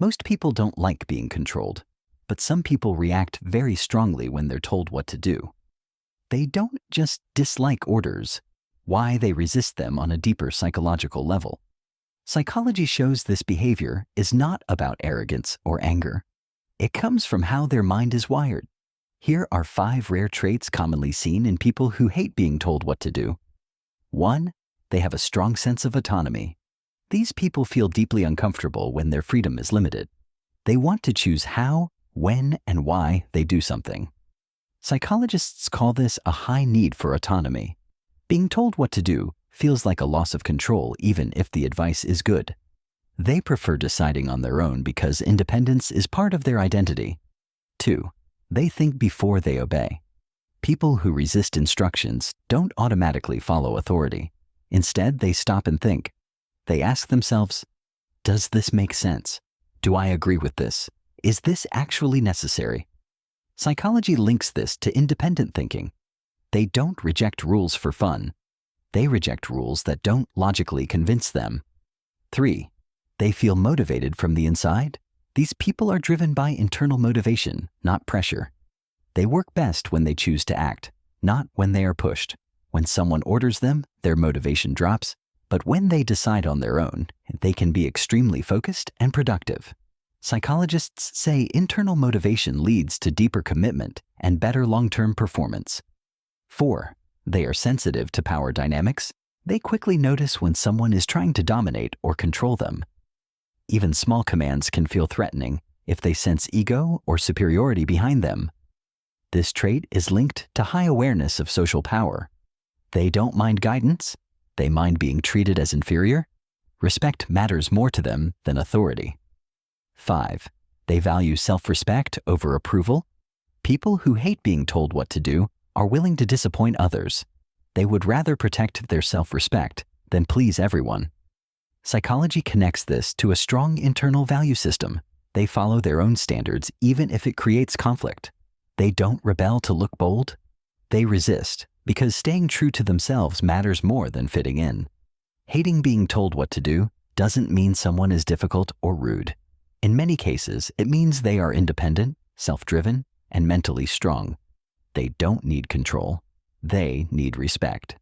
Most people don't like being controlled, but some people react very strongly when they're told what to do. They don't just dislike orders. Why they resist them on a deeper psychological level. Psychology shows this behavior is not about arrogance or anger. It comes from how their mind is wired. Here are 5 rare traits commonly seen in people who hate being told what to do. 1. They have a strong sense of autonomy. These people feel deeply uncomfortable when their freedom is limited. They want to choose how, when, and why they do something. Psychologists call this a high need for autonomy. Being told what to do feels like a loss of control even if the advice is good. They prefer deciding on their own because independence is part of their identity. 2. They think before they obey. People who resist instructions don't automatically follow authority. Instead, they stop and think. They ask themselves, does this make sense? Do I agree with this? Is this actually necessary? Psychology links this to independent thinking. They don't reject rules for fun. They reject rules that don't logically convince them. 3. They feel motivated from the inside. These people are driven by internal motivation, not pressure. They work best when they choose to act, not when they are pushed. When someone orders them, their motivation drops, but when they decide on their own, they can be extremely focused and productive. Psychologists say internal motivation leads to deeper commitment and better long-term performance. 4. They are sensitive to power dynamics. They quickly notice when someone is trying to dominate or control them. Even small commands can feel threatening if they sense ego or superiority behind them. This trait is linked to high awareness of social power. They don't mind guidance. They mind being treated as inferior. Respect matters more to them than authority. 5. They value self-respect over approval. People who hate being told what to do are willing to disappoint others. They would rather protect their self-respect than please everyone. Psychology connects this to a strong internal value system. They follow their own standards even if it creates conflict. They don't rebel to look bold. They resist because staying true to themselves matters more than fitting in. Hating being told what to do doesn't mean someone is difficult or rude. In many cases, it means they are independent, self-driven, and mentally strong. They don't need control. They need respect.